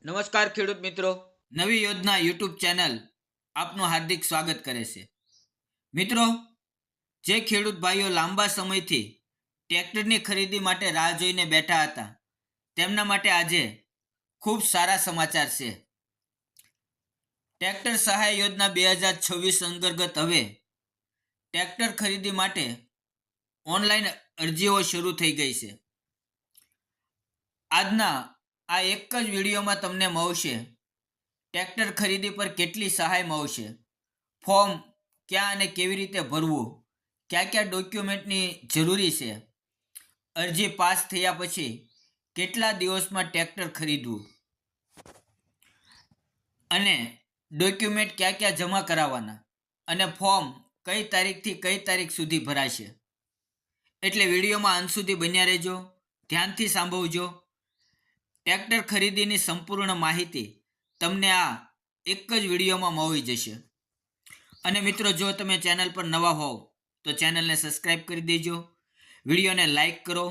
નમસ્કાર ખેડૂત મિત્રો, નવી યોજના યુટ્યુબ ચેનલ આપનું હાર્દિક સ્વાગત કરે છે. મિત્રો, જે ખેડૂત ભાઈઓ લાંબા સમયથી ટ્રેક્ટરની ખરીદી માટે રાહ જોઈને બેઠા હતા, તેમના માટે આજે ખૂબ સારા સમાચાર છે. ટ્રેક્ટર સહાય યોજના 2026 અંતર્ગત હવે ટ્રેક્ટર ખરીદી માટે ઓનલાઈન અરજીઓ શરૂ થઈ ગઈ છે. આજના આ એક જ વિડીયોમાં તમને મળશે ટ્રેક્ટર ખરીદી પર કેટલી સહાય મળશે, ફોર્મ ક્યાં અને કેવી રીતે ભરવું, કયા કયા ડોક્યુમેન્ટની જરૂરી છે, અરજી પાસ થયા પછી કેટલા દિવસમાં ટ્રેક્ટર ખરીદવું અને ડોક્યુમેન્ટ ક્યાં ક્યાં જમા કરાવવાના અને ફોર્મ કઈ તારીખથી કઈ તારીખ સુધી ભરાશે. એટલે વિડીયોમાં અંત સુધી બન્યા રહેજો, ધ્યાનથી સાંભળજો. ટ્રેક્ટર ખરીદીની સંપૂર્ણ માહિતી તમને આ એક જ વિડીયોમાં મળી જશે. અને મિત્રો, જો તમે ચેનલ પર નવા હોવ તો ચેનલને સબસ્ક્રાઈબ કરી દેજો, વિડીયોને લાઈક કરો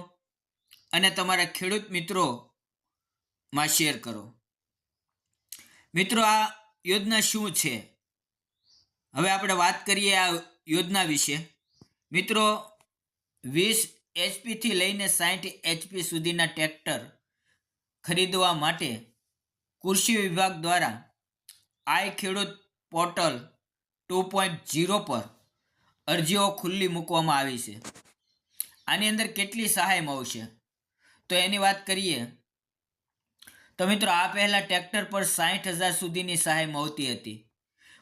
અને તમારા ખેડૂત મિત્રોમાં શેર કરો. મિત્રો, આ યોજના શું છે? હવે આપણે વાત કરીએ આ યોજના વિશે. મિત્રો, 20 HP લઈને 60 HP સુધીના ટ્રેક્ટર ખરીદવા માટે કૃષિ વિભાગ દ્વારા આઈ ખેડૂત પોર્ટલ 2.0 પર અરજીઓ ખુલ્લી મૂકવામાં આવી છે. આની અંદર કેટલી સહાય મળશે તો એની વાત કરીએ તો મિત્રો, આ પહેલાં ટ્રેક્ટર પર 60,000 સુધીની સહાય મળતી હતી,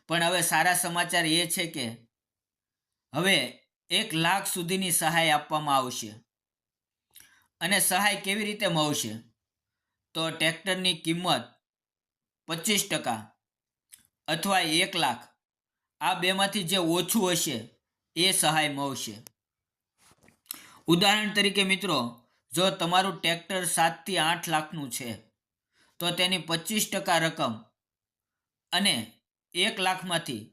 પણ હવે સારા સમાચાર એ છે કે હવે 1,00,000 સુધીની સહાય આપવામાં આવશે. અને સહાય કેવી રીતે મળશે તો ટ્રેક્ટરની કિંમત 25% અથવા 1,00,000, આ બેમાંથી જે ઓછું હશે એ સહાય મળશે. ઉદાહરણ તરીકે મિત્રો, જો તમારું ટ્રેક્ટર 7 થી 8 લાખનું છે તો તેની 25% રકમ અને 1,00,000માંથી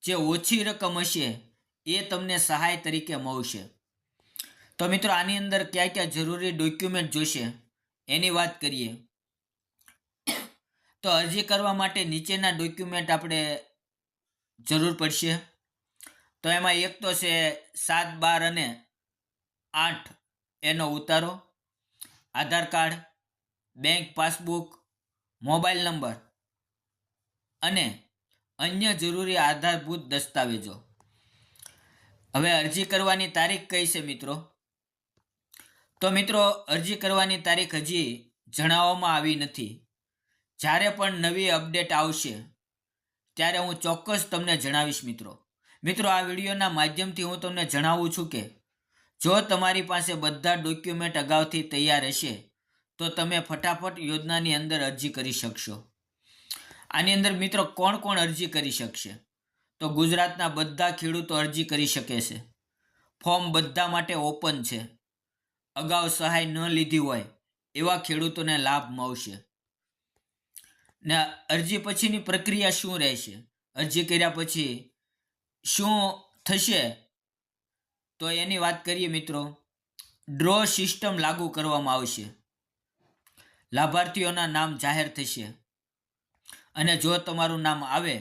જે ઓછી રકમ હશે એ તમને સહાય તરીકે મળશે. તો મિત્રો, આની અંદર કયા કયા જરૂરી ડોક્યુમેન્ટ જોશે એની વાત કરીએ તો અરજી કરવા માટે નીચેના ડોક્યુમેન્ટ આપણે જરૂર પડશે. તો એમાં એક તો છે 7, 12 અને 8 એનો ઉતારો, Aadhaar card, bank passbook, mobile number અને અન્ય જરૂરી આધારભૂત દસ્તાવેજો. હવે અરજી કરવાની તારીખ કઈ છે મિત્રો? તો મિત્રો, અરજી કરવાની તારીખ હજી જણાવવામાં આવી નથી. જ્યારે પણ નવી અપડેટ આવશે ત્યારે હું ચોક્કસ તમને જણાવીશ મિત્રો. આ વિડીયોના માધ્યમથી હું તમને જણાવું છું કે જો તમારી પાસે બધા ડોક્યુમેન્ટ અગાઉથી તૈયાર હશે તો તમે ફટાફટ યોજનાની અંદર અરજી કરી શકશો. આની અંદર મિત્રો કોણ કોણ અરજી કરી શકશે તો ગુજરાતના બધા ખેડૂતો અરજી કરી શકે છે. ફોર્મ બધા માટે ઓપન છે. અગાઉ સહાય ન લીધી હોય એવા ખેડૂતોને લાભ મળશે. ને અરજી પછીની પ્રક્રિયા શું રહેશે, અરજી કર્યા પછી શું થશે તો એની વાત કરીએ મિત્રો. ડ્રો સિસ્ટમ લાગુ કરવામાં આવશે, લાભાર્થીઓના નામ જાહેર થશે અને જો તમારું નામ આવે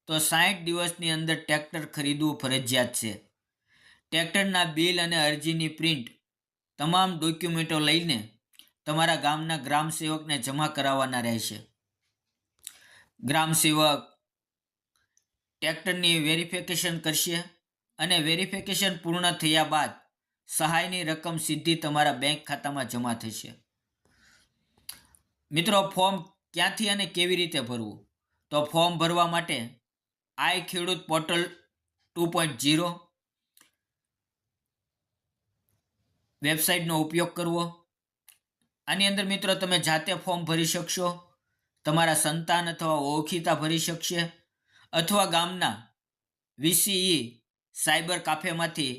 તો 60 દિવસની અંદર ટ્રેક્ટર ખરીદવું ફરજિયાત છે. ટ્રેક્ટરના બિલ અને અરજીની પ્રિન્ટ તમામ ડોક્યુમેન્ટો લઈને તમારા ગામના ગ્રામ સેવકને જમા કરાવવાના રહેશે. ગ્રામ સેવક ટ્રેક્ટરની વેરિફિકેશન કરશે અને વેરિફિકેશન પૂર્ણ થયા બાદ સહાયની રકમ સીધી તમારા બેંક ખાતામાં જમા થશે. મિત્રો, ફોર્મ ક્યાંથી અને કેવી રીતે ભરવું તો ફોર્મ ભરવા માટે આઈ ખેડૂત પોર્ટલ 2.0 વેબસાઇટનો ઉપયોગ કરવો. આની અંદર મિત્રો તમે જાતે ફોર્મ ભરી શકશો, તમારા સંતાન અથવા ઓળખીતા ભરી શકશે અથવા ગામના VCE સાયબર કાફેમાંથી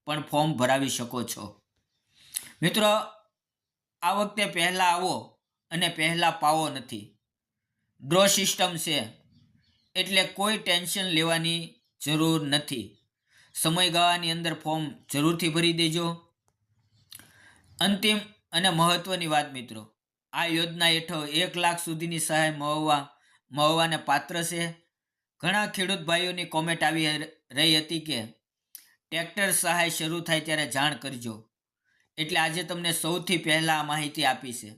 પણ ફોર્મ ભરાવી શકો છો. મિત્રો, આ વખતે પહેલાં આવો અને પહેલાં પાવો નથી. ડ્રો સિસ્ટમ છે એટલે કોઈ ટેન્શન લેવાની જરૂર નથી. સમયગાળાની અંદર ફોર્મ જરૂરથી ભરી દેજો. અંતિમ અને મહત્ત્વની વાત મિત્રો, આ યોજના હેઠળ 1 લાખ સુધીની સહાય મળવાને પાત્ર છે. ઘણા ખેડૂત ભાઈઓની કોમેન્ટ આવી રહી હતી કે ટ્રેક્ટર સહાય શરૂ થાય ત્યારે જાણ કરજો. એટલે આજે તમને સૌથી પહેલાં આ માહિતી આપી છે.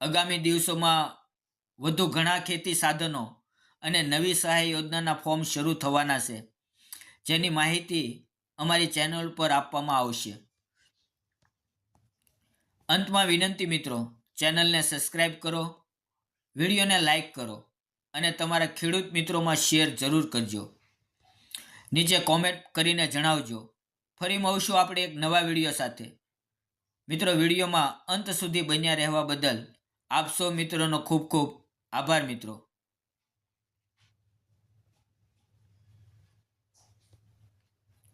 આગામી દિવસોમાં વધુ ઘણા ખેતી સાધનો અને નવી સહાય યોજનાના ફોર્મ શરૂ થવાના છે, જેની માહિતી અમારી ચેનલ પર આપવામાં આવશે. અંતમાં વિનંતી મિત્રો, ચેનલને સબસ્ક્રાઈબ કરો, વિડીયોને લાઈક કરો અને તમારા ખેડૂત મિત્રોમાં શેર જરૂર કરજો. નીચે કોમેન્ટ કરીને જણાવજો. ફરી મળશું આપણે એક નવા વિડીયો સાથે. મિત્રો, વિડીયોમાં અંત સુધી બન્યા રહેવા બદલ આપ સૌ મિત્રોનો ખૂબ ખૂબ આભાર મિત્રો.